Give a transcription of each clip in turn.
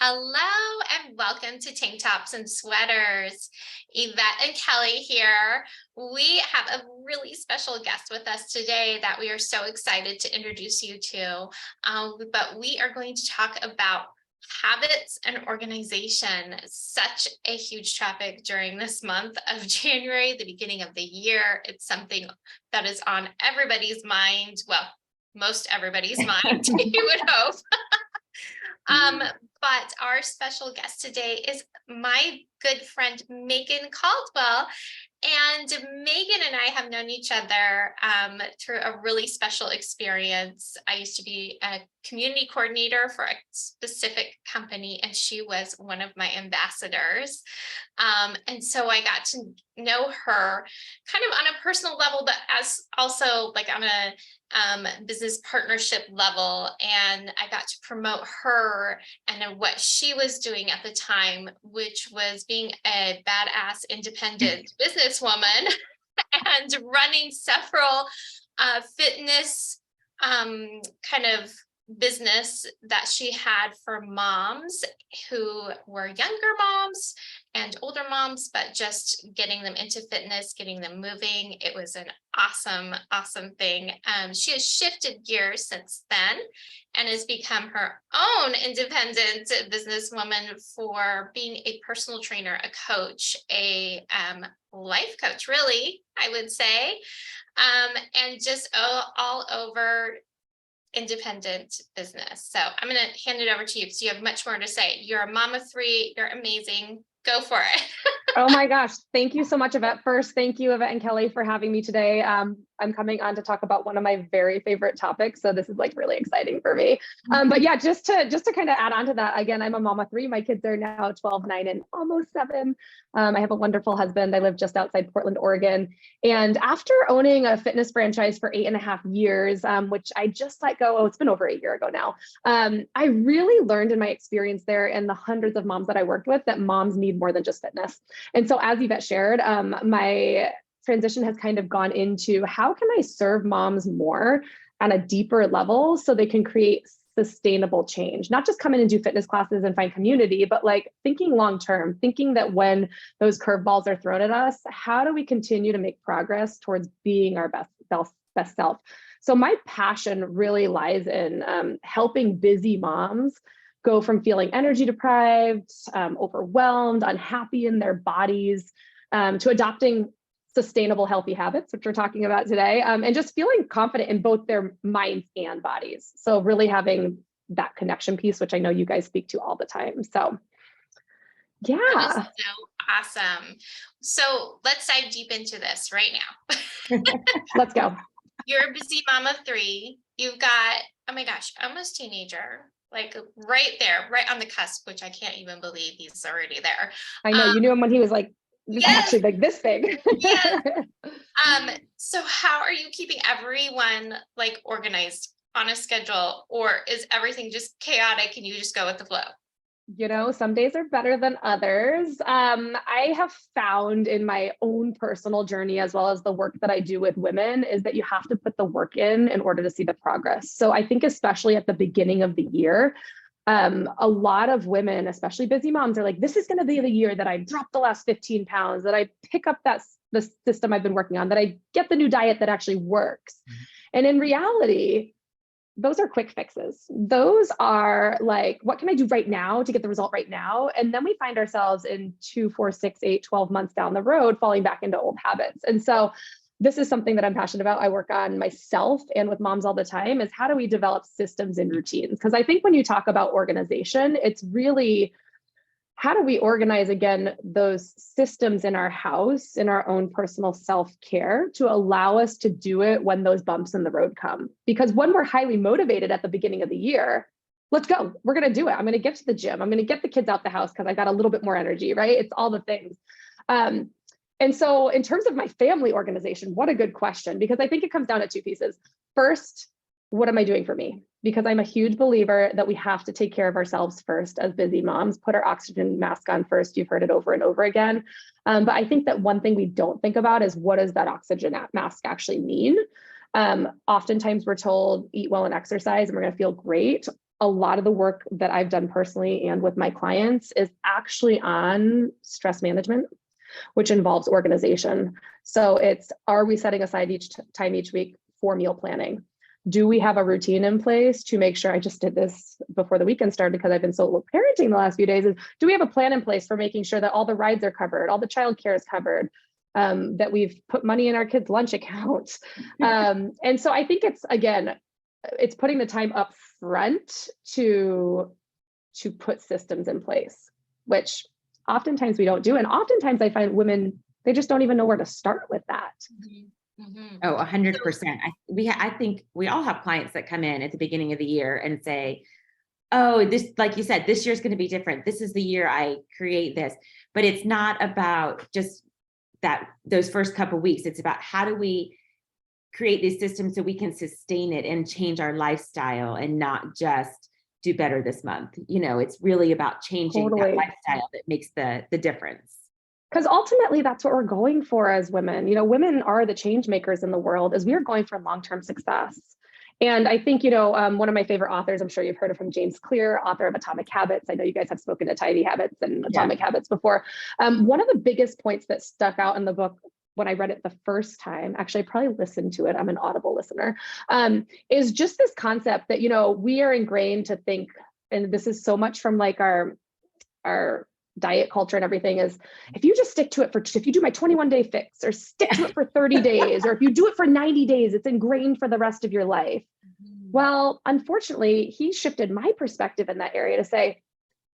Hello and welcome to Tank Tops and Sweaters. Yvette and Kelly here. We have a really special guest with us today that we are so excited to introduce you to. But we are going to talk about habits and organization, such a huge topic during this month of January, the beginning of the year. It's something that is on everybody's mind. Well, most everybody's mind, you would hope. But our special guest today is my good friend, Megan Caldwell. And Megan and I have known each other through a really special experience. I used to be a community coordinator for a specific company, and she was one of my ambassadors. And so I got to know her kind of on a personal level, but as also like on a business partnership level. And I got to promote her and what she was doing at the time, which was being a badass independent businesswoman and running several fitness kind of business that she had for moms who were younger moms and older moms, but just getting them into fitness, getting them moving. It was an awesome, awesome thing. She has shifted gears since then and has become her own independent businesswoman for being a personal trainer, a coach, a life coach, really, I would say, and just all over independent business. So I'm going to hand it over to you because you have much more to say. You're a mom of three. You're amazing. Go for it. Oh my gosh. Thank you so much, Yvette. First, thank you, Yvette and Kelly, for having me today. I'm coming on to talk about one of my very favorite topics. So this is like really exciting for me. But yeah, just to kind of add on to that, again, I'm a mom of three. My kids are now 12, 9, and almost 7. I have a wonderful husband. I live just outside Portland, Oregon. And after owning a fitness franchise for 8.5 years, which I just let go, it's been over a year ago now. I really learned in my experience there and the hundreds of moms that I worked with that moms need more than just fitness. And so as Yvette shared, my transition has kind of gone into how can I serve moms more on a deeper level so they can create sustainable change, not just come in and do fitness classes and find community, but like thinking long-term, thinking that when those curveballs are thrown at us, how do we continue to make progress towards being our best self? So my passion really lies in helping busy moms go from feeling energy deprived, overwhelmed, unhappy in their bodies, to adopting sustainable, healthy habits, which we're talking about today, and just feeling confident in both their minds and bodies. So really having that connection piece, which I know you guys speak to all the time. So yeah. That is so awesome. So let's dive deep into this right now. Let's go. You're a busy mom of 3. You've got, oh my gosh, almost teenager, like right there, right on the cusp, which I can't even believe he's already there. I know, you knew him when he was like, yes, actually like this big. Yes. So how are you keeping everyone like organized on a schedule, or is everything just chaotic and you just go with the flow? You know, some days are better than others. I have found in my own personal journey, as well as the work that I do with women, is that you have to put the work in order to see the progress. So I think especially at the beginning of the year, a lot of women, especially busy moms, are like, this is going to be the year that I drop the last 15 pounds, that I pick up the system I've been working on, that I get the new diet that actually works. And in reality, those are quick fixes. Those are like, what can I do right now to get the result right now? And then we find ourselves in 2, 4, 6, 8, 12 months down the road, falling back into old habits. And so this is something that I'm passionate about. I work on myself and with moms all the time, is how do we develop systems and routines? Because I think when you talk about organization, it's really, how do we organize, again, those systems in our house, in our own personal self-care, to allow us to do it when those bumps in the road come? Because when we're highly motivated at the beginning of the year, let's go, we're going to do it. I'm going to get to the gym. I'm going to get the kids out the house because I got a little bit more energy, right? It's all the things. And so in terms of my family organization, what a good question, because I think it comes down to 2 pieces. First, what am I doing for me? Because I'm a huge believer that we have to take care of ourselves first as busy moms, put our oxygen mask on first. You've heard it over and over again. But I think that one thing we don't think about is, what does that oxygen mask actually mean? Oftentimes we're told, eat well and exercise, and we're going to feel great. a lot of the work that I've done personally and with my clients is actually on stress management, which involves organization. So it's, are we setting aside time each week for meal planning? Do we have a routine in place to make sure, I just did this before the weekend started because I've been solo parenting the last few days, is do we have a plan in place for making sure that all the rides are covered, all the childcare is covered, that we've put money in our kids' lunch account? And so I think it's, again, it's putting the time up front to put systems in place, which oftentimes we don't do. And oftentimes I find women, they just don't even know where to start with that. Oh, 100%. I think we all have clients that come in at the beginning of the year and say, oh, this, like you said, this year's going to be different. This is the year I create this. But it's not about just those first couple of weeks. It's about how do we create these systems so we can sustain it and change our lifestyle and not just do better this month. You know, it's really about changing that lifestyle that makes the difference. Because ultimately that's what we're going for as women. You know, women are the change makers in the world, as we are going for long-term success. And I think, you know, one of my favorite authors, I'm sure you've heard of him, James Clear, author of Atomic Habits. I know you guys have spoken to Tidy Habits and Atomic Habits before. One of the biggest points that stuck out in the book when I read it the first time, actually I probably listened to it, I'm an Audible listener, is just this concept that, you know, we are ingrained to think, and this is so much from like our diet culture and everything, is if you just stick to it if you do my 21-day fix or stick to it for 30 days, or if you do it for 90 days, it's ingrained for the rest of your life. Well, unfortunately, he shifted my perspective in that area to say,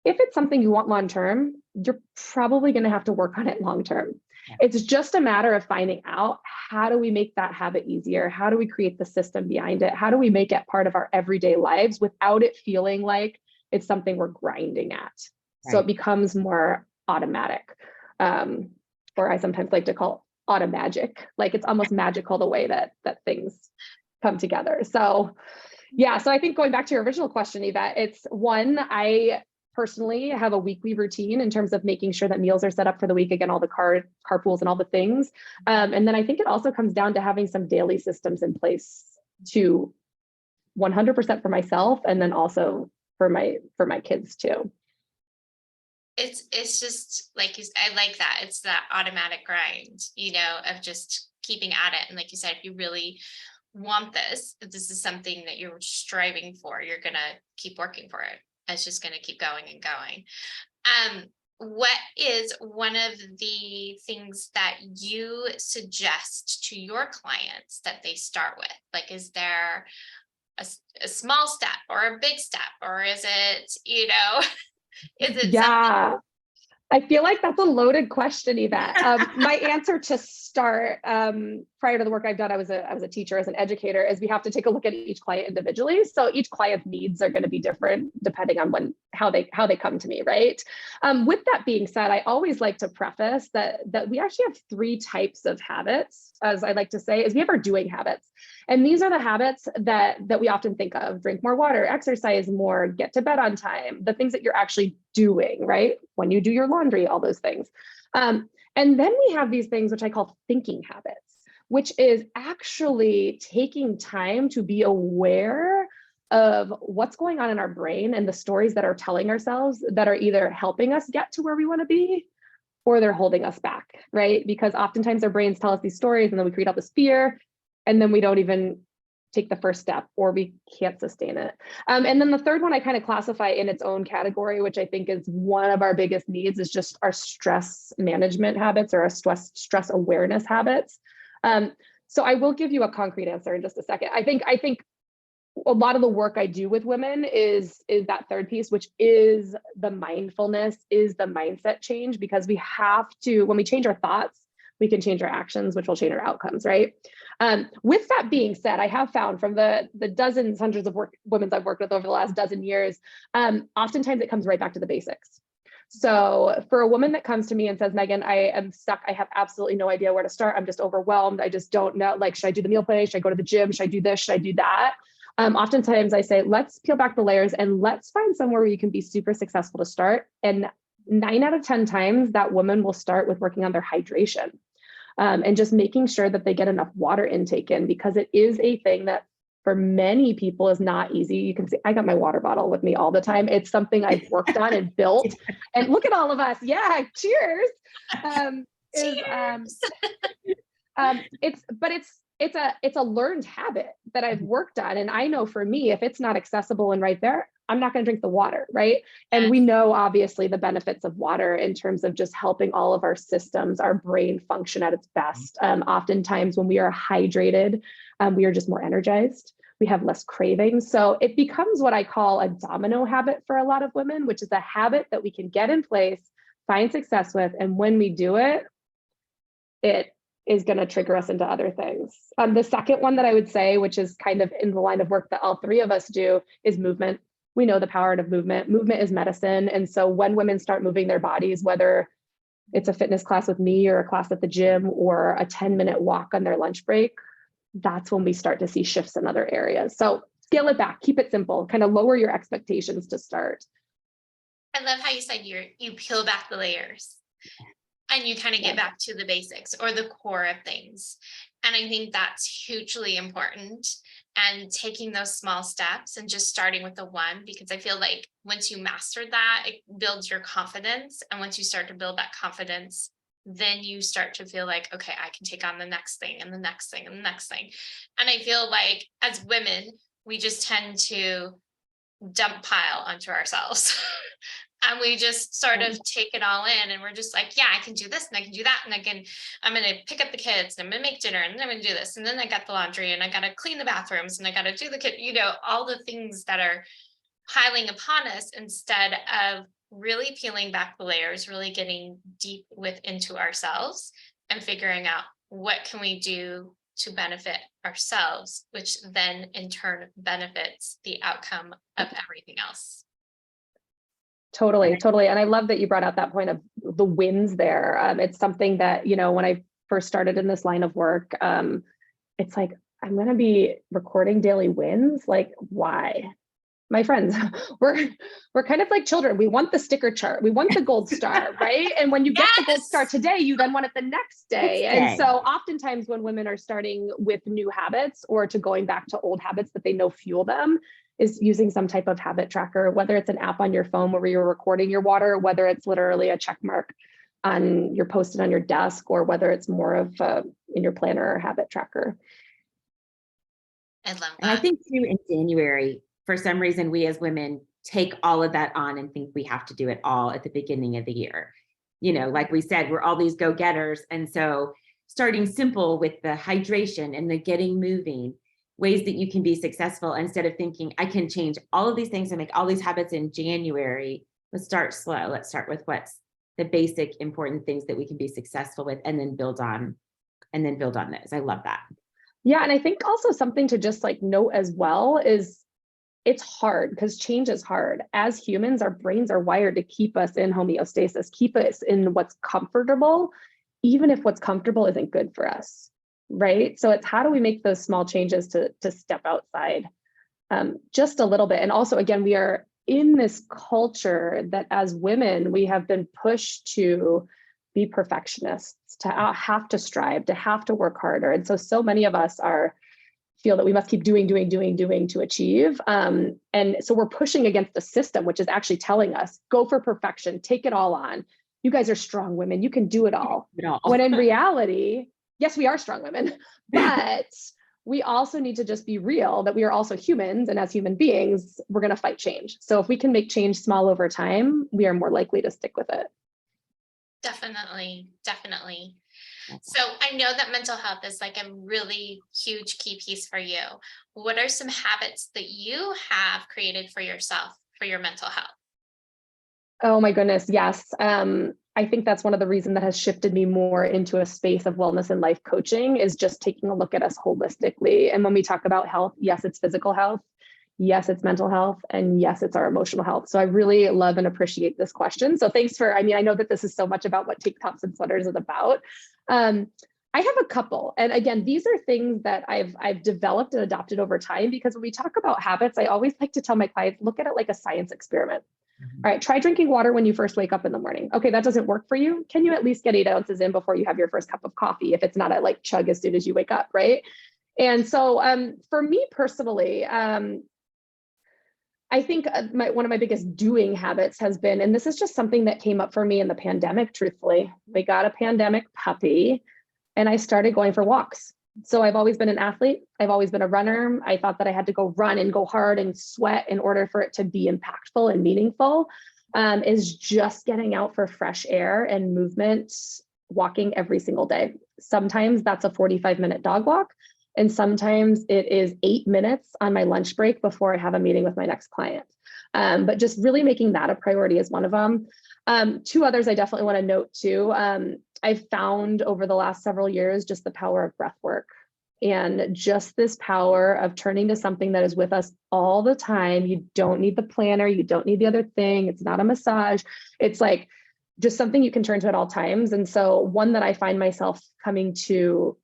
if it's something you want long-term, you're probably going to have to work on it long-term. It's just a matter of finding out, how do we make that habit easier? How do we create the system behind it? How do we make it part of our everyday lives without it feeling like it's something we're grinding at? Right. So it becomes more automatic, or I sometimes like to call automagic. Like it's almost magical the way that things come together. So yeah, so I think going back to your original question, Yvette, it's one, I personally have a weekly routine in terms of making sure that meals are set up for the week. Again, all the carpools and all the things. And then I think it also comes down to having some daily systems in place to 100% for myself, and then also for my kids too. It's just like I like that. It's that automatic grind, you know, of just keeping at it. And like you said, if you really want this, if this is something that you're striving for, you're going to keep working for it. It's just going to keep going and going. What is one of the things that you suggest to your clients that they start with? Like, is there a small step or a big step, or is it, you know, is it something? I feel like that's a loaded question, Yvette. My answer to start, prior to the work I've done, I was a teacher, as an educator, is we have to take a look at each client individually. So each client's needs are going to be different depending on how they come to me, right? With that being said, I always like to preface that we actually have 3 types of habits, as I like to say, is we have our doing habits. And these are the habits that we often think of: drink more water, exercise more, get to bed on time, the things that you're actually doing, right? When you do your laundry, all those things. And then we have these things which I call thinking habits, which is actually taking time to be aware of what's going on in our brain and the stories that are telling ourselves that are either helping us get to where we want to be, or they're holding us back, right? Because oftentimes our brains tell us these stories and then we create all this fear, and then we don't even take the first step, or we can't sustain it. And then the third one I kind of classify in its own category, which I think is one of our biggest needs, is just our stress management habits, or our stress awareness habits. So I will give you a concrete answer in just a second. I think a lot of the work I do with women is that third piece, which is the mindfulness, is the mindset change, because we have to, when we change our thoughts, we can change our actions, which will change our outcomes, right? With that being said, I have found from the dozens, hundreds of women I've worked with over the last dozen years, oftentimes it comes right back to the basics. So for a woman that comes to me and says, Megan, I am stuck, I have absolutely no idea where to start, I'm just overwhelmed, I just don't know, like, should I do the meal plan? Should I go to the gym? Should I do this? Should I do that? Oftentimes I say, let's peel back the layers and let's find somewhere where you can be super successful to start. And 9 out of 10 times that woman will start with working on their hydration, and just making sure that they get enough water intake in, because it is a thing that for many people is not easy. You can see I got my water bottle with me all the time. It's something I've worked on and built. And look at all of us. Yeah, cheers. Cheers. It's a learned habit that I've worked on. And I know for me, if it's not accessible and right there, I'm not going to drink the water, right? And we know obviously the benefits of water in terms of just helping all of our systems, our brain function at its best. Oftentimes when we are hydrated, we are just more energized. We have less cravings. So it becomes what I call a domino habit for a lot of women, which is a habit that we can get in place, find success with. And when we do it, it is going to trigger us into other things. The second one that I would say, which is kind of in the line of work that all three of us do, is movement. We know the power of movement. Movement is medicine. And so when women start moving their bodies, whether it's a fitness class with me or a class at the gym or a 10-minute walk on their lunch break, that's when we start to see shifts in other areas. So scale it back, keep it simple, kind of lower your expectations to start. I love how you said you peel back the layers and you kind of get back to the basics or the core of things. And I think that's hugely important. And taking those small steps and just starting with the one, because I feel like once you master that, it builds your confidence. And once you start to build that confidence, then you start to feel like, okay, I can take on the next thing and the next thing and the next thing. And I feel like as women, we just tend to dump pile onto ourselves. And we just sort of take it all in and we're just like, yeah, I can do this and I can do that. And I'm going to pick up the kids and I'm going to make dinner and then I'm going to do this. And then I got the laundry and I got to clean the bathrooms and I got to do all the things that are piling upon us instead of really peeling back the layers, really getting deep into ourselves and figuring out what can we do to benefit ourselves, which then in turn benefits the outcome of everything else. Totally. And I love that you brought out that point of the wins there. It's something that, when I first started in this line of work, it's like, I'm going to be recording daily wins. Like, why? My friends, we're kind of like children. We want the sticker chart. We want the gold star, right? And when you get the gold star today, you then want it the next day. And so oftentimes when women are starting with new habits or to going back to old habits that they know fuel them, is using some type of habit tracker, whether it's an app on your phone where you're recording your water, whether it's literally a check mark on your post-it on your desk, or whether it's more of in your planner or habit tracker. I love that. And I think too, in January, for some reason, we as women take all of that on and think we have to do it all at the beginning of the year. Like we said, we're all these go-getters. And so starting simple with the hydration and the getting moving, ways that you can be successful instead of thinking I can change all of these things and make all these habits in January. Let's start slow. Let's start with what's the basic important things that we can be successful with and then build on those. I love that. Yeah. And I think also something to just note as well is it's hard because change is hard. As humans, our brains are wired to keep us in homeostasis, keep us in what's comfortable, even if what's comfortable isn't good for us. Right. So it's how do we make those small changes to step outside just a little bit. And also, again, we are in this culture that as women, we have been pushed to be perfectionists, to have to strive, to have to work harder. And so many of us feel that we must keep doing to achieve. And so we're pushing against the system, which is actually telling us, go for perfection, take it all on. You guys are strong women. You can do it all. When in reality, yes, we are strong women, but we also need to just be real that we are also humans. And as human beings, we're going to fight change. So if we can make change small over time, we are more likely to stick with it. Definitely. So I know that mental health is like a really huge key piece for you. What are some habits that you have created for yourself for your mental health? Oh my goodness. Yes. I think that's one of the reasons that has shifted me more into a space of wellness and life coaching is just taking a look at us holistically. And when we talk about health, yes, it's physical health. Yes, it's mental health. And yes, it's our emotional health. So I really love and appreciate this question. So thanks I know that this is so much about what Take Tops and Sweaters is about. I have a couple. And again, these are things that I've developed and adopted over time, because when we talk about habits, I always like to tell my clients, look at it like a science experiment. All right, try drinking water when you first wake up in the morning. Okay, that doesn't work for you. Can you at least get 8 ounces in before you have your first cup of coffee if it's not a chug as soon as you wake up, right? And so for me personally, I think one of my biggest doing habits has been, and this is just something that came up for me in the pandemic, truthfully. We got a pandemic puppy and I started going for walks. So I've always been an athlete. I've always been a runner. I thought that I had to go run and go hard and sweat in order for it to be impactful and meaningful, is just getting out for fresh air and movement, walking every single day. Sometimes that's a 45-minute dog walk. And sometimes it is 8 minutes on my lunch break before I have a meeting with my next client. But just really making that a priority is one of them. Two others I definitely want to note too. I've found over the last several years just the power of breath work and just this power of turning to something that is with us all the time. You don't need the planner. You don't need the other thing. It's not a massage. It's like just something you can turn to at all times. And so one that I find myself coming to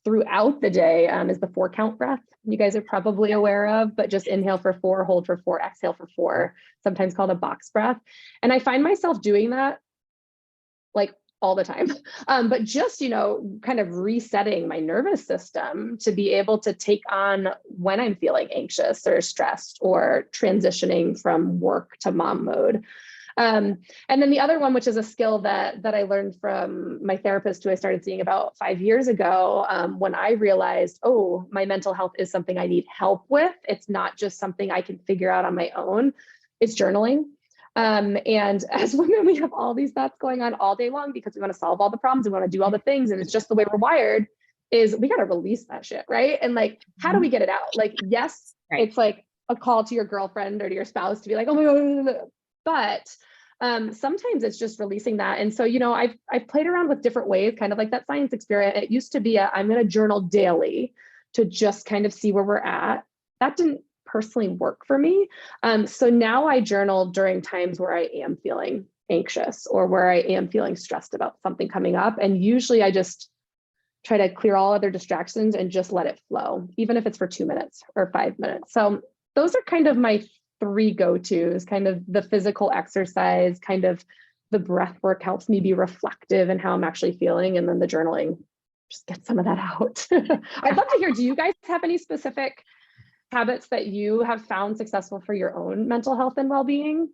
throughout the day is the 4-count breath. You guys are probably aware of, but just inhale for 4, hold for 4, exhale for 4, sometimes called a box breath. And I find myself doing that like all the time. But just, kind of resetting my nervous system to be able to take on when I'm feeling anxious or stressed or transitioning from work to mom mode. And then the other one, which is a skill that I learned from my therapist, who I started seeing about 5 years ago, when I realized, oh, my mental health is something I need help with. It's not just something I can figure out on my own. It's journaling. And as women, we have all these thoughts going on all day long because we want to solve all the problems. We want to do all the things. And it's just the way we're wired is we got to release that shit. Right. And like, how do we get it out? Like, yes, right. It's like a call to your girlfriend or to your spouse to be like, oh my God. But sometimes it's just releasing that. And so, I've played around with different ways, kind of like that science experiment. It used to be I'm going to journal daily to just kind of see where we're at. That didn't personally work for me. So now I journal during times where I am feeling anxious or where I am feeling stressed about something coming up. And usually I just try to clear all other distractions and just let it flow, even if it's for 2 minutes or 5 minutes. So those are kind of my 3 go-tos, kind of the physical exercise, kind of the breath work helps me be reflective in how I'm actually feeling. And then the journaling, just get some of that out. I'd love to hear, do you guys have any specific habits that you have found successful for your own mental health and well-being?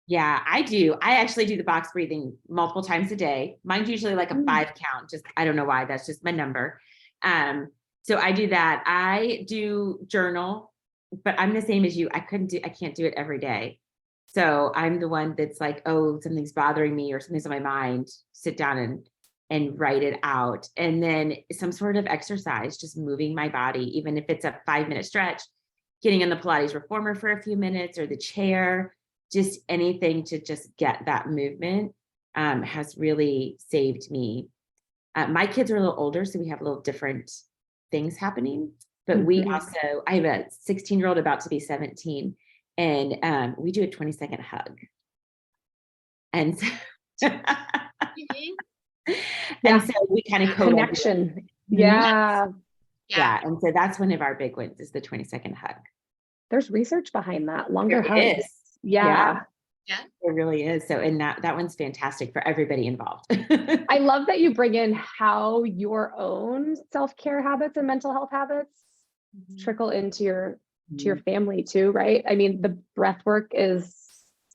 Yeah, I do. I actually do the box breathing multiple times a day. Mine's usually like a 5-count. Just, I don't know why, that's just my number. So I do that. I do journal, but I'm the same as you. I can't do it every day. So I'm the one that's like, oh, something's bothering me or something's on my mind, sit down and write it out. And then some sort of exercise, just moving my body, even if it's a 5-minute stretch, getting in the Pilates reformer for a few minutes or the chair, just anything to just get that movement has really saved me. My kids are a little older, so we have a little different things happening, but we also, I have a 16-year-old about to be 17, and we do a 20-second hug. And so, and so we kind of connection. Yeah. And so that's one of our big wins is the 20-second hug. There's research behind that, longer hugs. Is. Yeah. It really is. So, and that one's fantastic for everybody involved. I love that you bring in how your own self-care habits and mental health habits trickle into your family too, right? I mean, the breath work is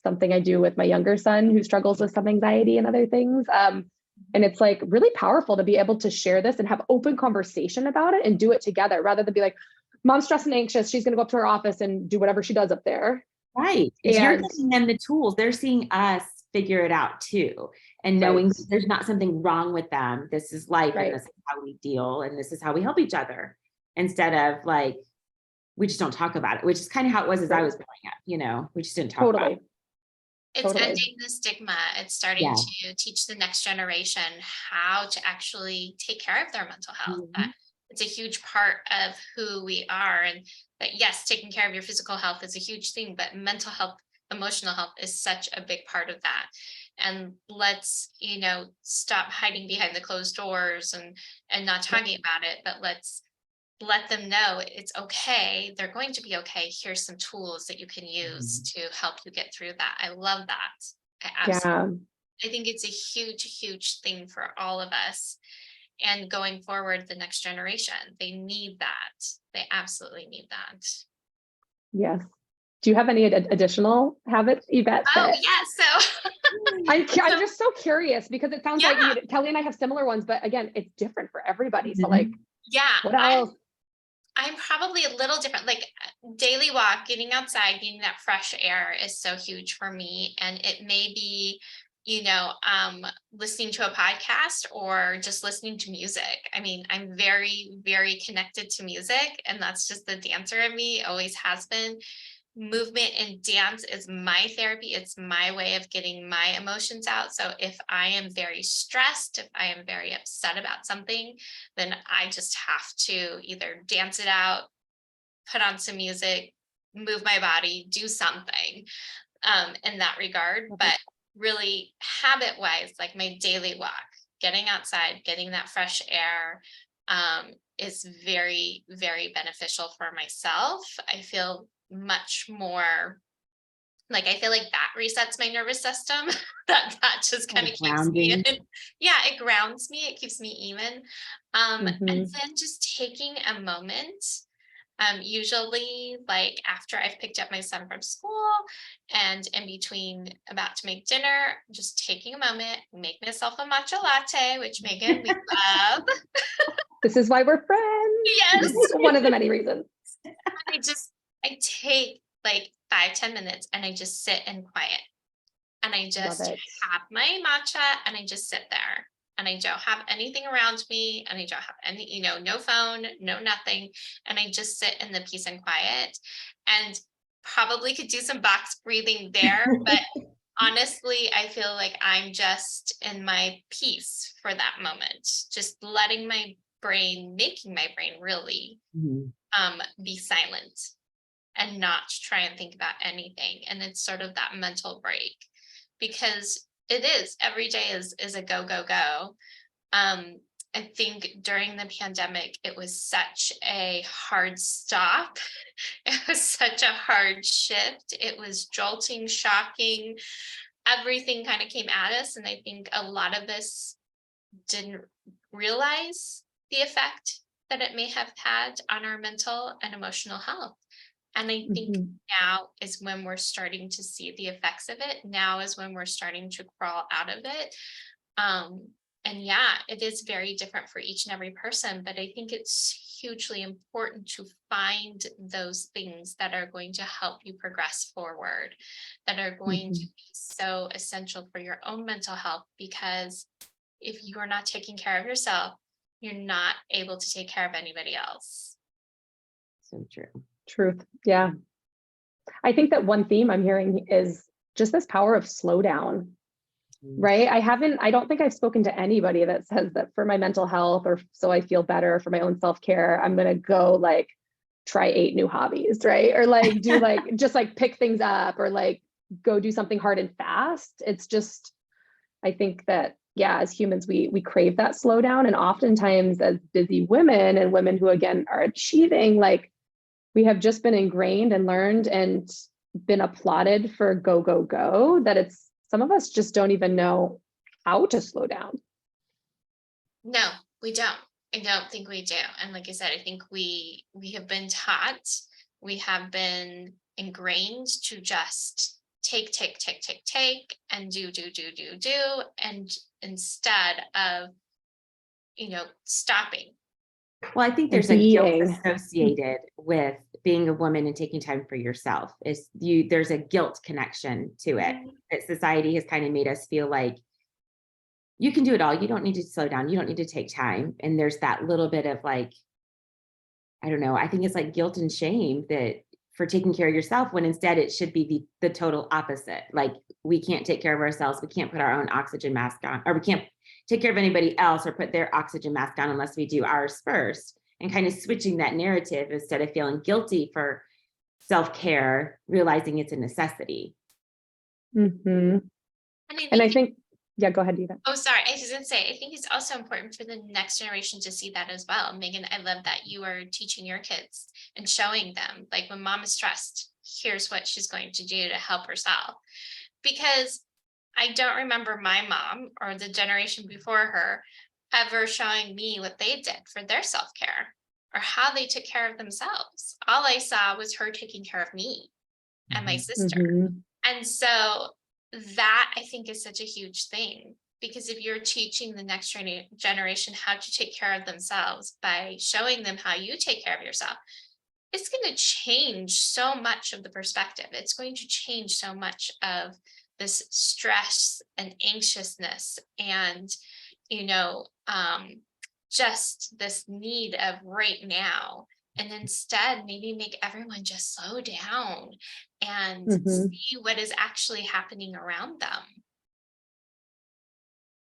something I do with my younger son who struggles with some anxiety and other things. And it's like really powerful to be able to share this and have open conversation about it and do it together rather than be like, mom's stressed and anxious, she's going to go up to her office and do whatever she does up there. Right. You're giving them the tools. They're seeing us figure it out too. And knowing there's not something wrong with them. This is life and this is how we deal and this is how we help each other. Instead of like, we just don't talk about it, which is kind of how it was as I was growing up, we just didn't talk about it. It's ending the stigma. It's starting to teach the next generation how to actually take care of their mental health. It's a huge part of who we are. And that, yes, taking care of your physical health is a huge thing, but mental health, emotional health is such a big part of that. And let's, stop hiding behind the closed doors and not talking about it, but let's let them know it's okay. They're going to be okay. Here's some tools that you can use to help you get through that. I love that. I think it's a huge, huge thing for all of us. and going forward, the next generation, they need that. They absolutely need that. Yes. Do you have any additional habits, Yvette? Oh yeah, so I'm just so curious because it sounds like Kelly and I have similar ones, but again, it's different for everybody. So like, what else? I'm probably a little different. Like daily walk, getting outside, getting that fresh air is so huge for me. And it may be, listening to a podcast or just listening to music. I mean, I'm very, very connected to music, and that's just the dancer in me, always has been. Movement and dance is my therapy. It's my way of getting my emotions out. So if I am very stressed, if I am very upset about something, then I just have to either dance it out, put on some music, move my body, do something in that regard. But really habit wise, like my daily walk, getting outside, getting that fresh air, is very, very beneficial for myself. I feel much more like, I feel like that resets my nervous system. that just kind of keeps me in. Yeah, it grounds me, it keeps me even. And then just taking a moment, usually like after I've picked up my son from school and in between about to make dinner, just taking a moment, make myself a matcha latte, which Megan, we love. This is why we're friends. Yes. One of the many reasons. I take like 5-10 minutes and I just sit in quiet, and I just have my matcha and I just sit there, and I don't have anything around me, and I don't have any, no phone, no nothing. And I just sit in the peace and quiet, and probably could do some box breathing there. But honestly, I feel like I'm just in my peace for that moment, just letting my brain, making my brain really be silent and not try and think about anything. And it's sort of that mental break, because it is, every day is a go, go, go. I think during the pandemic, it was such a hard stop. It was such a hard shift. It was jolting, shocking. Everything kind of came at us. And I think a lot of us didn't realize the effect that it may have had on our mental and emotional health. And I think now is when we're starting to see the effects of it. Now is when we're starting to crawl out of it. And yeah, it is very different for each and every person, but I think it's hugely important to find those things that are going to help you progress forward, that are going to be so essential for your own mental health, because if you are not taking care of yourself, you're not able to take care of anybody else. So true. Truth. Yeah. I think that one theme I'm hearing is just this power of slow down, right? I don't think I've spoken to anybody that says that for my mental health, or so I feel better, for my own self-care, I'm going to go like try 8 new hobbies, right? Or like do like, just like pick things up, or like go do something hard and fast. It's just, I think that, yeah, as humans, we crave that slowdown. And oftentimes as busy women, and women who again are achieving, like we have just been ingrained and learned and been applauded for go, go, go, that it's, some of us just don't even know how to slow down. No, we don't. I don't think we do. And like I said, I think we have been taught, we have been ingrained to just take, and do. And instead of, stopping. Well, I think there's a guilt associated with being a woman and taking time for yourself. There's a guilt connection to it that society has kind of made us feel like you can do it all. You don't need to slow down. You don't need to take time. And there's that little bit of like, I don't know, I think it's like guilt and shame that for taking care of yourself, when instead it should be the total opposite. Like we can't take care of ourselves. We can't put our own oxygen mask on, or we can't take care of anybody else or put their oxygen mask on unless we do ours first, and kind of switching that narrative instead of feeling guilty for self-care, realizing it's a necessity. And I think, yeah, go ahead, Yvette. Oh, sorry. I was going to say, I think it's also important for the next generation to see that as well. Megan, I love that you are teaching your kids and showing them, like, when mom is stressed, here's what she's going to do to help herself. Because I don't remember my mom or the generation before her ever showing me what they did for their self-care or how they took care of themselves. All I saw was her taking care of me and my sister. Mhm. And so that I think is such a huge thing, because if you're teaching the next generation how to take care of themselves by showing them how you take care of yourself, it's going to change so much of the perspective. It's going to change so much of this stress and anxiousness and, you know, just this need of right now. And instead, maybe make everyone just slow down and Mhm. see what is actually happening around them.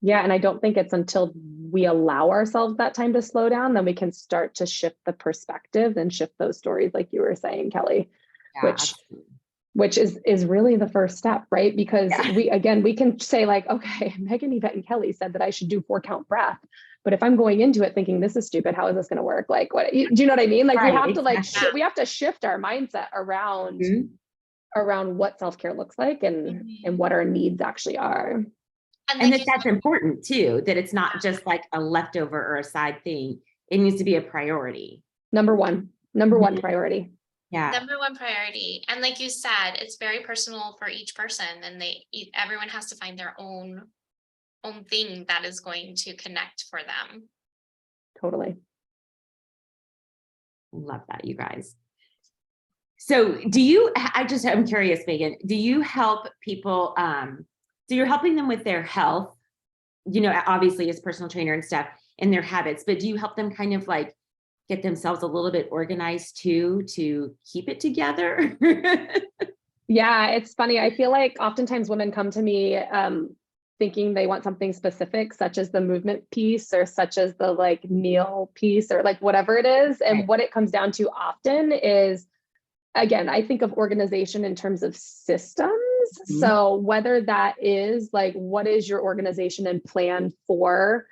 Yeah, and I don't think it's until we allow ourselves that time to slow down, then we can start to shift the perspective and shift those stories, like you were saying, Kelly, Yeah, which absolutely. which is really the first step, right? Because Yeah. we can say like, okay, Megan, Yvette, and Kelly said that I should do 4-count breath. But if I'm going into it thinking this is stupid, how is this going to work? Like, do you know what I mean? Like, we Right, have to exactly. we have to shift our mindset around Mhm. what self-care looks like and Mhm. what our needs actually are. And And like that you that's said, important too, that it's not just like a leftover or a side thing. It needs to be a priority. Number one Mhm. priority. Yeah. number one priority. And like you said, it's very personal for each person, and everyone has to find their own thing that is going to connect for them. Totally. Love that, you guys. So I'm curious, Megan, do you help people, so you're helping them with their health, obviously as personal trainer and stuff, and their habits, but do you help them kind of like get themselves a little bit organized too, to keep it together? Yeah, it's funny. I feel like oftentimes women come to me thinking they want something specific, such as the movement piece or such as the like meal piece or like whatever it is. And Right. what it comes down to often is, again, I think of organization in terms of systems. Mhm. So whether that is like, what is your organization and plan for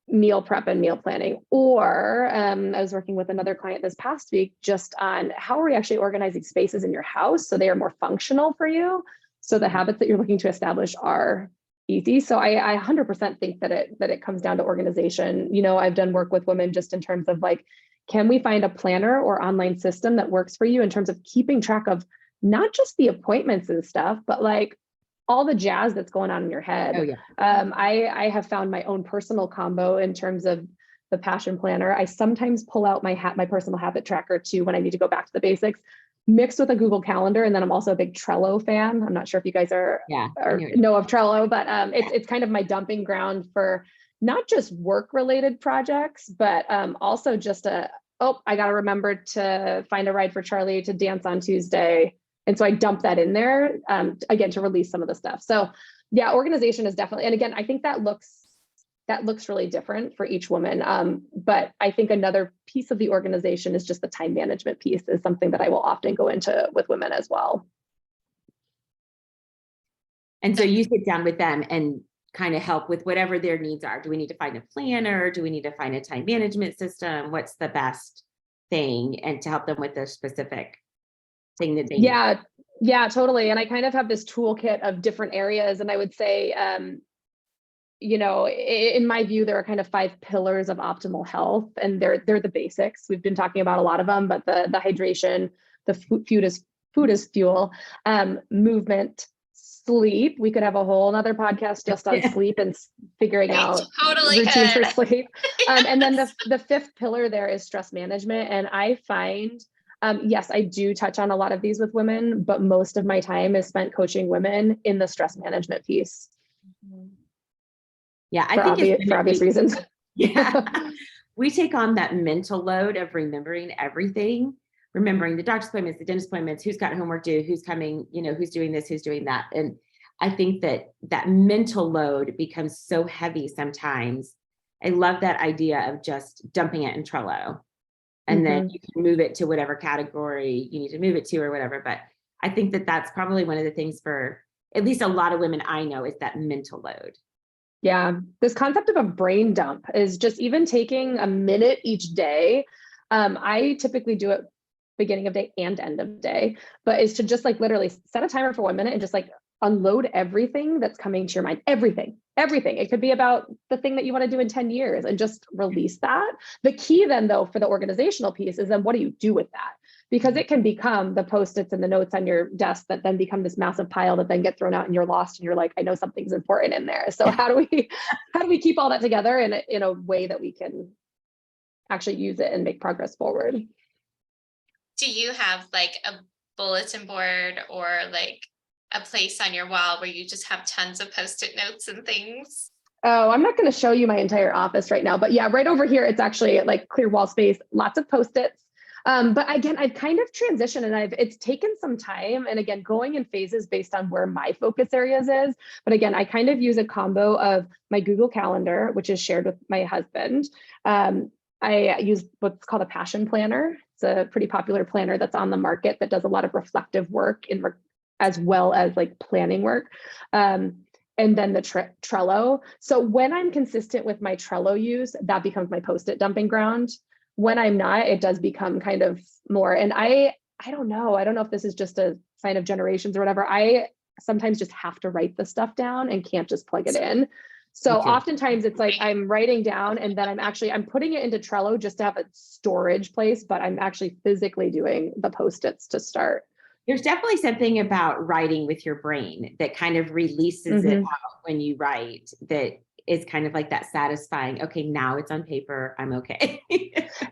meal prep and meal planning? Or I was working with another client this past week just on how are we actually organizing spaces in your house so they are more functional for you, so the habits that you're looking to establish are easy. So I 100% think that it comes down to organization. I've done work with women just in terms of like, can we find a planner or online system that works for you in terms of keeping track of not just the appointments and stuff, but like all the jazz that's going on in your head. Oh yeah. I have found my own personal combo in terms of the passion planner. I sometimes pull out my personal habit tracker too when I need to go back to the basics, mixed with a Google Calendar. And then I'm also a big Trello fan. I'm not sure if you guys Yeah. know of Trello, but it's kind of my dumping ground for not just work related projects, but also just I got to remember to find a ride for Charlie to dance on Tuesday. And so I dump that in there, again, to release some of the stuff. So yeah, organization is definitely, and again, I think that looks really different for each woman. But I think another piece of the organization is just the time management piece is something that I will often go into with women as well. And so you sit down with them and kind of help with whatever their needs are. Do we need to find a planner? Do we need to find a time management system? What's the best thing? And to help them with the specific thing that they need. Yeah, totally. And I kind of have this toolkit of different areas. And I would say, in my view, there are kind of 5 pillars of optimal health, and they're the basics. We've been talking about a lot of them, but the hydration, the food is fuel, movement, sleep. We could have a whole another podcast just on sleep and figuring We out totally routines for could. sleep. And then the 5th pillar there is stress management. And I find, yes, I do touch on a lot of these with women, but most of my time is spent coaching women in the stress management piece. Yeah, I think for obvious reasons. Yeah. We take on that mental load of remembering everything, remembering the doctor's appointments, the dentist appointments, who's got homework due, who's coming, who's doing this, who's doing that. And I think that mental load becomes so heavy sometimes. I love that idea of just dumping it in Trello. And then you can move it to whatever category you need to move it to or whatever. But I think that's probably one of the things for at least a lot of women I know is that mental load. Yeah, this concept of a brain dump is just even taking a minute each day. I typically do it beginning of day and end of day, but is to just like literally set a timer for 1 minute and just like unload everything that's coming to your mind, everything. It could be about the thing that you want to do in 10 years and just release that. The key then though, for the organizational piece is then what do you do with that? Because it can become the Post-its and the notes on your desk that then become this massive pile that then get thrown out and you're lost and you're like, I know something's important in there. So how do we keep all that together in a way that we can actually use it and make progress forward? Do you have like a bulletin board or like a place on your wall where you just have tons of Post-it notes and things? Oh, I'm not going to show you my entire office right now, but yeah, right over here, it's actually like clear wall space, lots of Post-its. But again, I've kind of transitioned and it's taken some time, and again, going in phases based on where my focus areas is. But again, I kind of use a combo of my Google Calendar, which is shared with my husband. I use what's called a passion planner. It's a pretty popular planner that's on the market that does a lot of reflective work as well as like planning work. And then the Trello. So when I'm consistent with my Trello use, that becomes my Post-it dumping ground. When I'm not, it does become kind of more. And I don't know if this is just a sign of generations or whatever. I sometimes just have to write the stuff down and can't just plug it in. So oftentimes it's like I'm writing down and then I'm putting it into Trello just to have a storage place, but I'm actually physically doing the Post-its to start. There's definitely something about writing with your brain that kind of releases it out when you write, that is kind of like that satisfying, okay, now it's on paper, I'm okay.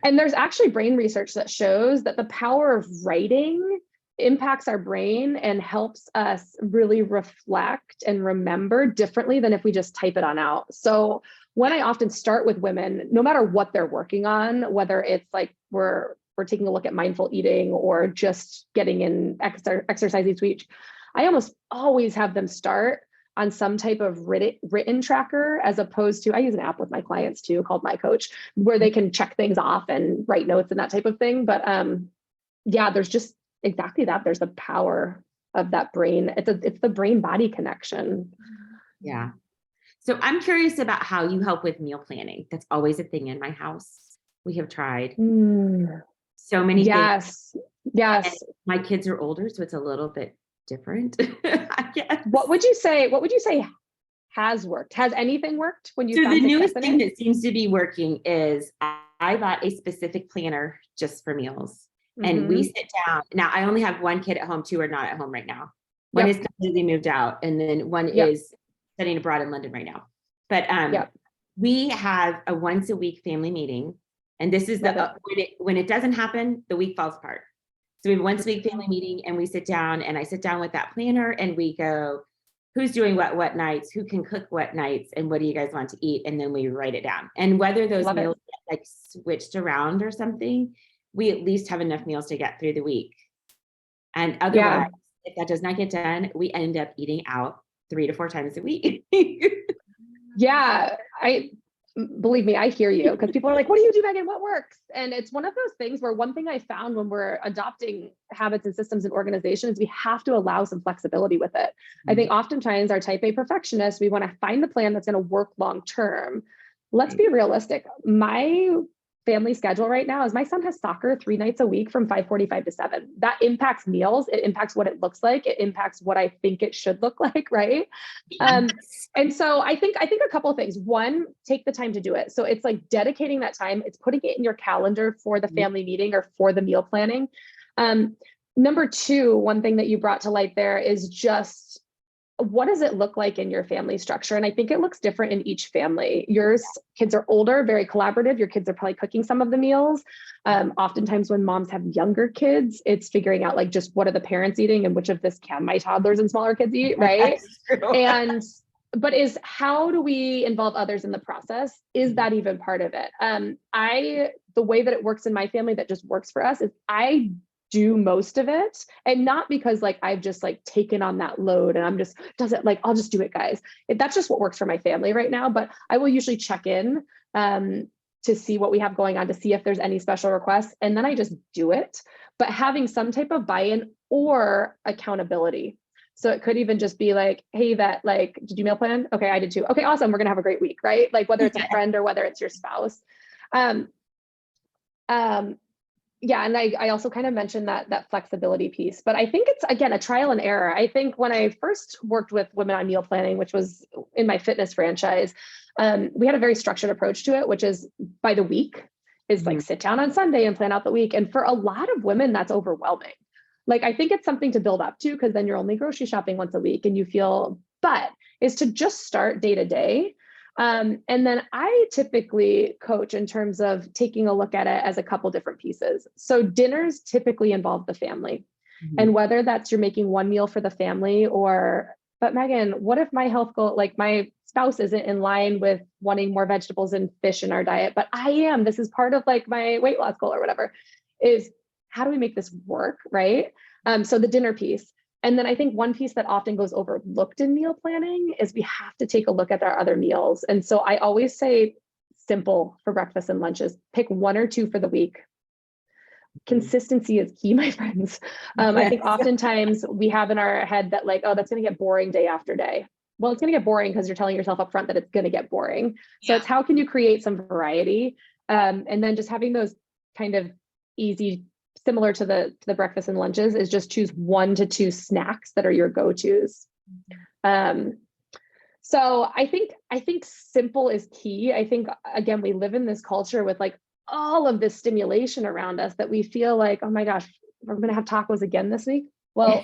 And there's actually brain research that shows that the power of writing impacts our brain and helps us really reflect and remember differently than if we just type it on out. So when I often start with women, no matter what they're working on, whether it's like we're taking a look at mindful eating or just getting in exercise each week, I almost always have them start on some type of written tracker, as opposed to, I use an app with my clients too called My Coach, where they can check things off and write notes and that type of thing. But yeah, there's just exactly that. There's the power of that brain. It's the brain body connection. Yeah. So I'm curious about how you help with meal planning. That's always a thing in my house. We have tried so many things. Yes. And my kids are older, so it's a little bit different. I guess. What would you say has worked? Has anything worked when you found the newest thing that seems to be working is I bought a specific planner just for meals. And we sit down. Now I only have one kid at home, two are not at home right now. One is completely moved out, and then one is studying abroad in London right now. But we have a once a week family meeting. And this is when it doesn't happen, the week falls apart. So we have once a week family meeting, and we sit down, and I sit down with that planner and we go, who's doing what nights, who can cook what nights, and what do you guys want to eat? And then we write it down. And whether those meals get like switched around or something, we at least have enough meals to get through the week. And otherwise, if that does not get done, we end up eating out 3 to 4 times a week. Yeah, believe me, I hear you, because people are like, what do you do, Megan? What works? And it's one of those things where one thing I found when we're adopting habits and systems and organizations, we have to allow some flexibility with it. I think oftentimes our type A perfectionists, we want to find the plan that's going to work long term. Let's be realistic. My family schedule right now is my son has soccer 3 nights a week from 5:45 to 7. That impacts meals. It impacts what it looks like. It impacts what I think it should look like, right? And so I think a couple of things. One, take the time to do it. So it's like dedicating that time. It's putting it in your calendar for the family meeting or for the meal planning. Number 2, one thing that you brought to light there is just, what does it look like in your family structure? And I think it looks different in each family. Yours kids are older, very collaborative. Your kids are probably cooking some of the meals. Oftentimes when moms have younger kids, it's figuring out like just what are the parents eating and which of this can my toddlers and smaller kids eat, right? But how do we involve others in the process? Is that even part of it? The way that it works in my family that just works for us is I do most of it, and not because like I've just like taken on that load and I'll just do it, guys. That's just what works for my family right now. But I will usually check in to see what we have going on, to see if there's any special requests, and then I just do it. But having some type of buy-in or accountability. So it could even just be like, hey, Yvette, like, did you meal plan? Okay, I did too. Okay, awesome. We're gonna have a great week, right? Like whether it's a friend or whether it's your spouse. Yeah, and I also kind of mentioned that flexibility piece, but I think it's again a trial and error. I think when I first worked with women on meal planning, which was in my fitness franchise, we had a very structured approach to it, which is by the week, is like sit down on Sunday and plan out the week. And for a lot of women, that's overwhelming. Like I think it's something to build up to because then you're only grocery shopping once a week and you feel, but is to just start day to day. And then I typically coach in terms of taking a look at it as a couple different pieces. So dinners typically involve the family. And whether that's you're making one meal for the family or, but Megan, what if my health goal, like my spouse isn't in line with wanting more vegetables and fish in our diet, but I am, this is part of like my weight loss goal or whatever, is how do we make this work, right? So the dinner piece. And then I think one piece that often goes overlooked in meal planning is we have to take a look at our other meals. And so I always say simple for breakfast and lunches, pick one or two for the week. Consistency is key, my friends. I think oftentimes we have in our head that like, oh, that's going to get boring day after day. Well, it's going to get boring because you're telling yourself up front that it's going to get boring. So it's how can you create some variety? And then just having those kind of easy, similar to the breakfast and lunches, is just choose 1 to 2 snacks that are your go-tos. So I think simple is key. I think, again, we live in this culture with like all of this stimulation around us that we feel like, oh my gosh, we're going to have tacos again this week. Well,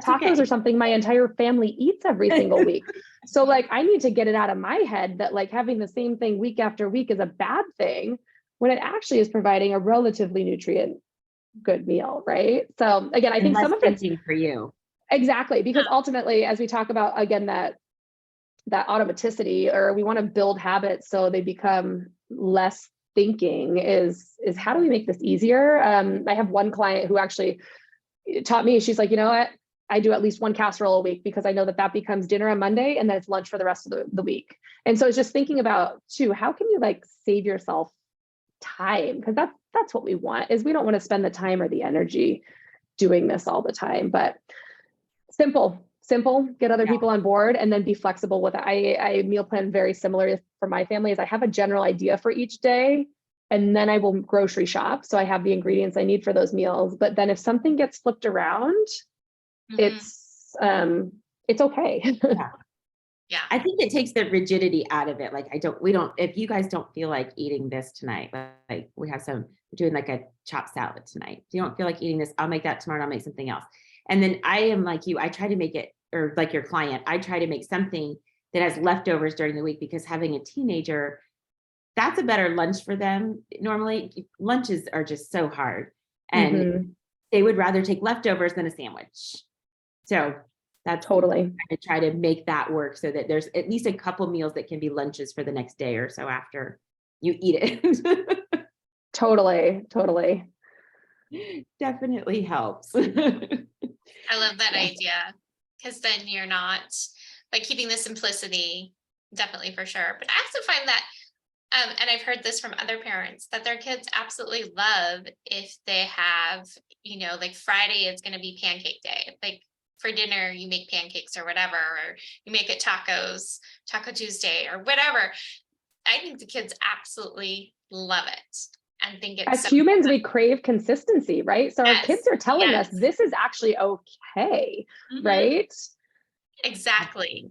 tacos are something my entire family eats every single week. So like, I need to get it out of my head that like having the same thing week after week is a bad thing when it actually is providing a relatively nutrient good meal, right? So again, I think some of it's for you. Exactly, because ultimately, as we talk about again, that automaticity, or we want to build habits so they become less thinking, is how do we make this easier? I have one client who actually taught me, she's like, you know what? I do at least one casserole a week because I know that becomes dinner on Monday and then it's lunch for the rest of the week. And so it's just thinking about too, how can you like save yourself time? Because that's what we want, is we don't want to spend the time or the energy doing this all the time. But simple, get other people on board, and then be flexible with it. I meal plan very similar for my family, is I have a general idea for each day, and then I will grocery shop. So I have the ingredients I need for those meals. But then if something gets flipped around, it's okay. Yeah. I think it takes the rigidity out of it. Like if you guys don't feel like eating this tonight, like we're doing like a chopped salad tonight. If you don't feel like eating this, I'll make that tomorrow. I'll make something else. And then I am like you, I try to make it, or like your client, I try to make something that has leftovers during the week, because having a teenager, that's a better lunch for them. Normally lunches are just so hard, and they would rather take leftovers than a sandwich. So that's totally, I try to make that work so that there's at least a couple meals that can be lunches for the next day or so after you eat it. Totally. Definitely helps. I love that idea, because then you're not like keeping the simplicity, definitely, for sure. But I also find that, and I've heard this from other parents, that their kids absolutely love if they have, like Friday is going to be pancake day. Like for dinner, you make pancakes or whatever, or you make it Taco Tuesday or whatever. I think the kids absolutely love it. And think it's as humans, we crave consistency, right? So our kids are telling us this is actually okay, right? Exactly.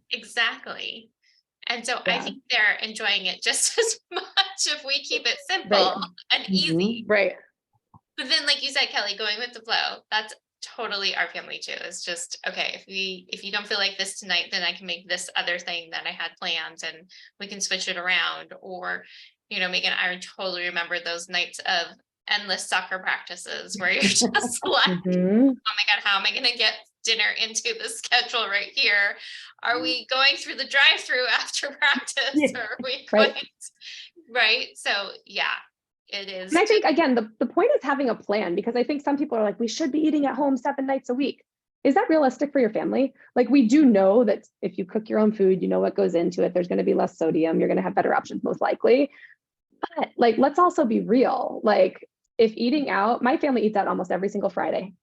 And so I think they're enjoying it just as much if we keep it simple and easy. Right. But then, like you said, Kelly, going with the flow, that's totally our family too. It's just, okay, if you don't feel like this tonight, then I can make this other thing that I had planned and we can switch it around. Or, Megan, I totally remember those nights of endless soccer practices where you're just like, oh my God, how am I going to get dinner into the schedule right here? Are we going through the drive-through after practice? Or are we going right? So yeah, it is. And I think, again, the point is having a plan, because I think some people are like, we should be eating at home 7 nights a week. Is that realistic for your family? Like, we do know that if you cook your own food, you know what goes into it. There's going to be less sodium. You're going to have better options, most likely. But like, let's also be real. Like, if eating out, my family eats out almost every single Friday.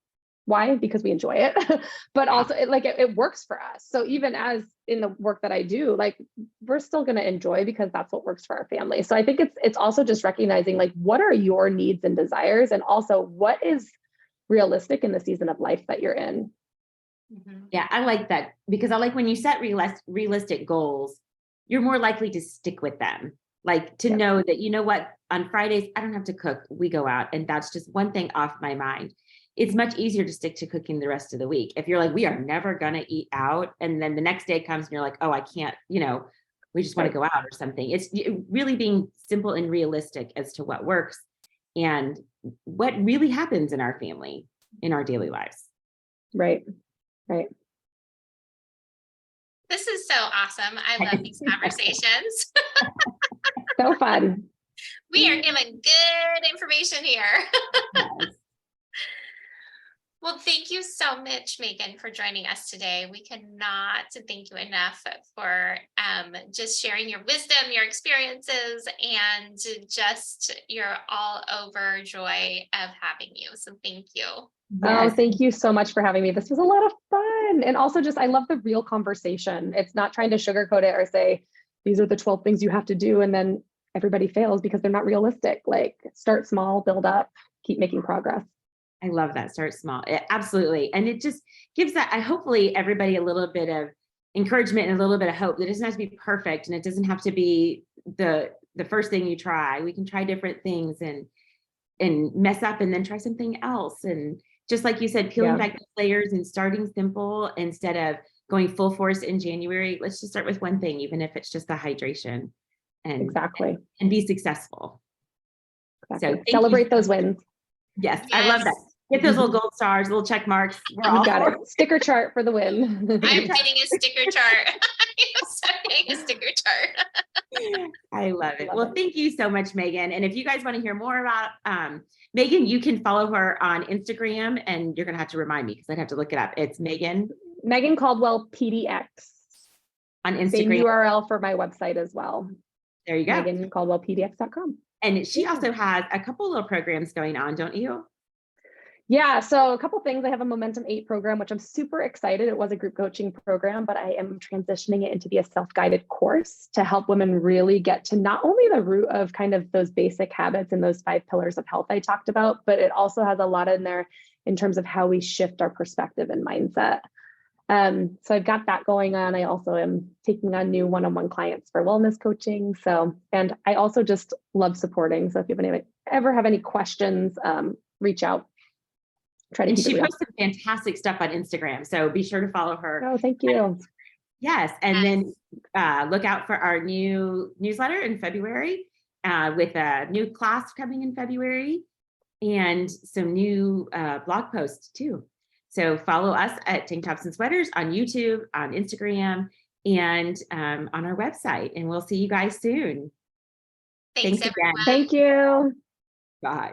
Why? Because we enjoy it, but also it works for us. So even as in the work that I do, like we're still going to enjoy because that's what works for our family. So I think it's also just recognizing like what are your needs and desires, and also what is realistic in the season of life that you're in. Yeah, I like that, because I like when you set realistic goals, you're more likely to stick with them. Like to know that, you know what, on Fridays, I don't have to cook. We go out, and that's just one thing off my mind. It's much easier to stick to cooking the rest of the week. If you're like, we are never going to eat out, and then the next day comes and you're like, oh, I can't, we just want to go out or something. It's really being simple and realistic as to what works and what really happens in our family, in our daily lives. Right. Right. This is so awesome. I love these conversations. So fun. We are giving good information here. Yes. Well, thank you so much, Megan, for joining us today. We cannot thank you enough for just sharing your wisdom, your experiences, and just your all over joy of having you. So thank you. Oh, thank you so much for having me. This was a lot of fun. And also just, I love the real conversation. It's not trying to sugarcoat it or say, these are the 12 things you have to do, and then everybody fails because they're not realistic. Like start small, build up, keep making progress. I love that. Start small. Absolutely. And it just gives that, hopefully everybody a little bit of encouragement and a little bit of hope. That it doesn't have to be perfect, and it doesn't have to be the first thing you try. We can try different things and mess up and then try something else. And just like you said, peeling back the layers and starting simple instead of going full force in January. Let's just start with one thing, even if it's just the hydration, and and be successful. Exactly. So celebrate those wins. Yes, I love that. Get those little gold stars, little check marks. We're all got it. Sticker chart for the win. I'm getting a sticker chart. I'm starting a sticker chart. I love it. Well, thank you so much, Megan. And if you guys want to hear more about Megan, you can follow her on Instagram, and you're going to have to remind me because I'd have to look it up. It's Megan Caldwell PDX on Instagram. Same URL for my website as well. There you go. MeganCaldwellPDX.com. And she also has a couple little programs going on, don't you? Yeah, so a couple things. I have a Momentum 8 program, which I'm super excited. It was a group coaching program, but I am transitioning it into be a self-guided course to help women really get to not only the root of kind of those basic habits and those 5 pillars of health I talked about, but it also has a lot in there in terms of how we shift our perspective and mindset. So I've got that going on. I also am taking on new one-on-one clients for wellness coaching. So, and I also just love supporting. So if you ever have any questions, reach out. And she posts some fantastic stuff on Instagram. So be sure to follow her. Oh, thank you. Yes. And then look out for our new newsletter in February with a new class coming in February and some new blog posts too. So follow us at Tank Tops and Sweaters on YouTube, on Instagram, and on our website. And we'll see you guys soon. Thanks again. Thank you. Bye.